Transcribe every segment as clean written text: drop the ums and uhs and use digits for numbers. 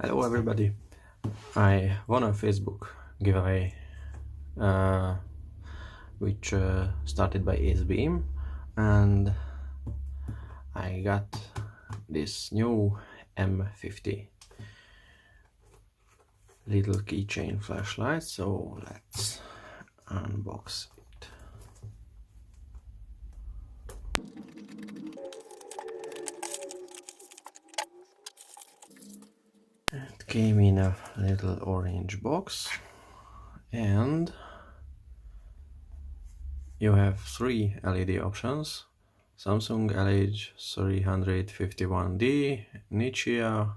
Hello everybody, I won a Facebook giveaway which started by Acebeam, and I got this new M50 little keychain flashlight, so let's unbox it. It came in a little orange box, and you have three LED options: Samsung LH351D, Nichia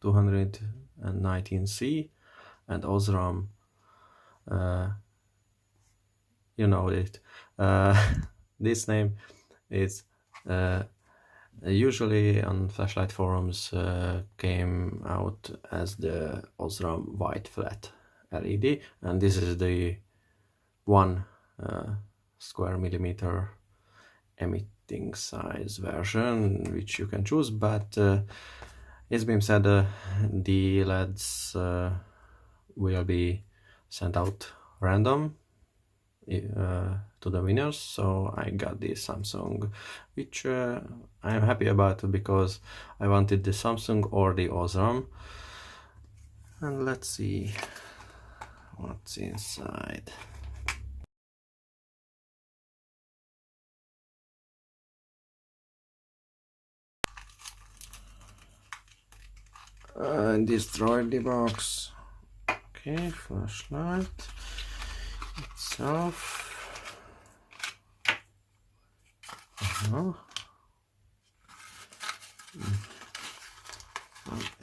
219C, and Osram. You know it. This name is usually on flashlight forums came out as the Osram white flat LED, and this is the 1 square millimeter emitting size version which you can choose, but Acebeam said the LEDs will be sent out random to the winners, so I got the Samsung, which I'm happy about because I wanted the Samsung or the Osram. And let's see what's inside. I destroyed the box. Okay, flashlight itself. Some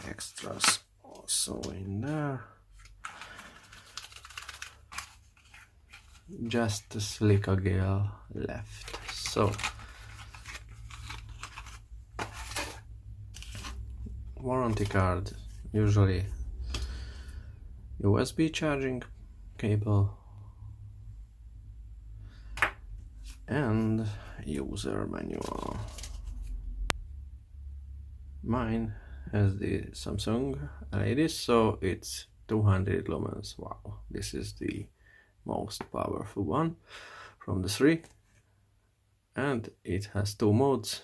extras also in there. Just a silica gel left. So warranty card, usually USB charging cable, and user manual. Mine has the Samsung LED, so it's 200 lumens. Wow, this is the most powerful one from the three, and it has two modes: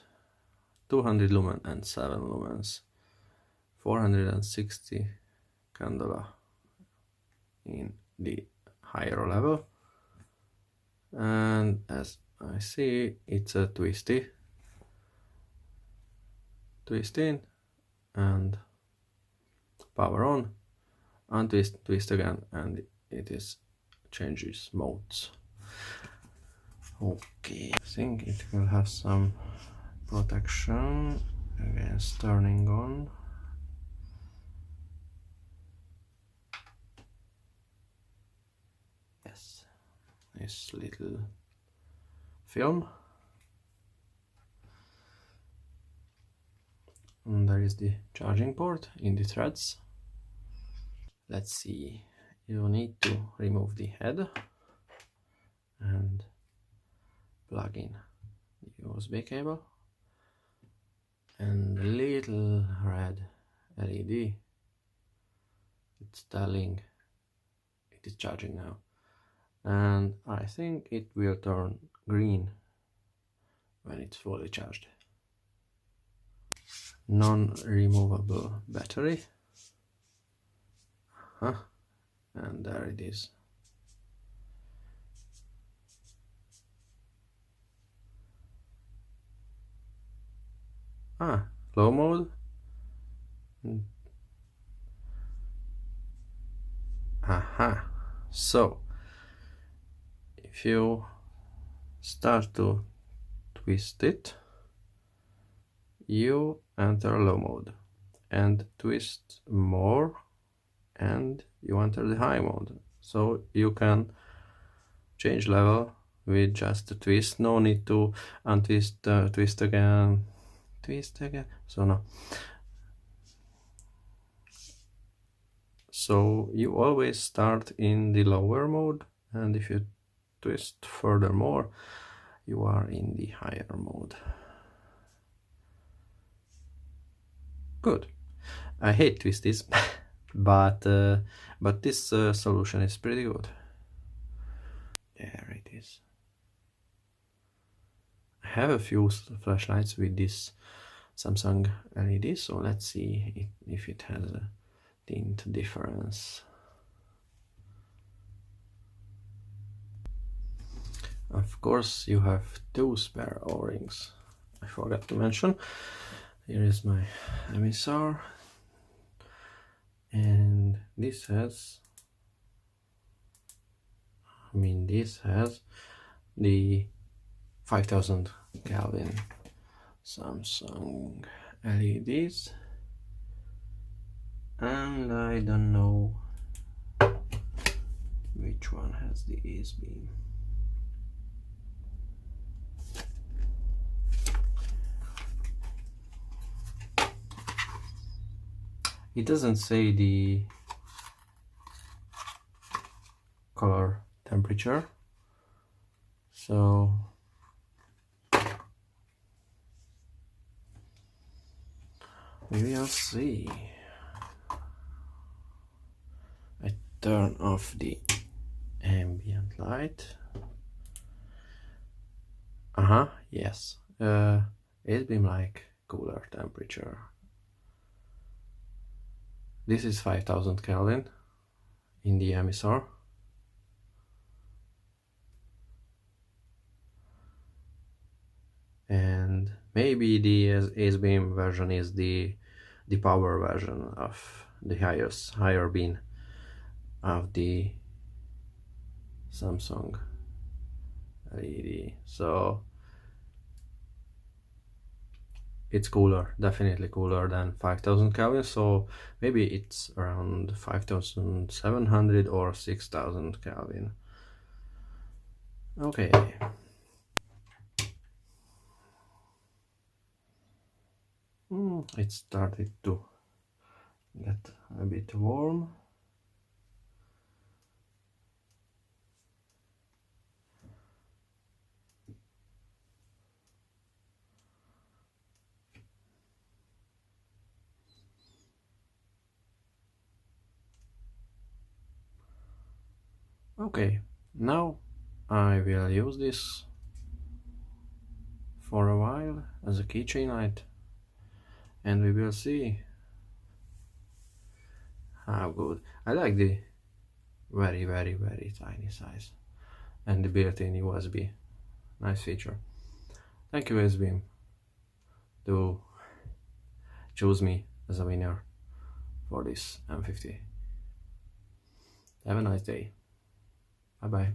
200 lumen and 7 lumens, 460 candela in the higher level, and as I see, it's a twist in and power on, untwist, twist again, and it is changes modes. Okay, I think it will have some protection against turning on. Yes, this little film, and there is the charging port in the threads. Let's see, you need to remove the head and plug in the USB cable, and the little red LED, it's telling it is charging now, and I think it will turn green when it's fully charged. Non-removable battery, and there it is. Low mode. So if you start to twist it, you enter low mode, and twist more and you enter the high mode. So you can change level with just a twist, no need to untwist, twist again. So no. So you always start in the lower mode, and if you twist furthermore, you are in the higher mode. Good. I hate twisties, but this solution is pretty good. There it is. I have a few flashlights with this Samsung LED, so let's see if it has a tint difference. Of course, you have two spare O-rings. I forgot to mention. Here is my emissar, and this has the 5000 Kelvin Samsung LEDs, and I don't know which one has the Acebeam. It doesn't say the color temperature, so we will see. I turn off the ambient light. Yes. Acebeam like cooler temperature. This is 5000 Kelvin in the emissar. And maybe the Acebeam version is the power version of the higher beam of the Samsung LED. So it's cooler, definitely cooler than 5000 Kelvin, so maybe it's around 5700 or 6000 Kelvin. Okay. It started to get a bit warm. Okay, now I will use this for a while as a keychain light, and we will see how good. I like the very tiny size and the built-in USB. Nice feature. Thank you, Acebeam, to choose me as a winner for this M50. Have a nice day. Bye bye.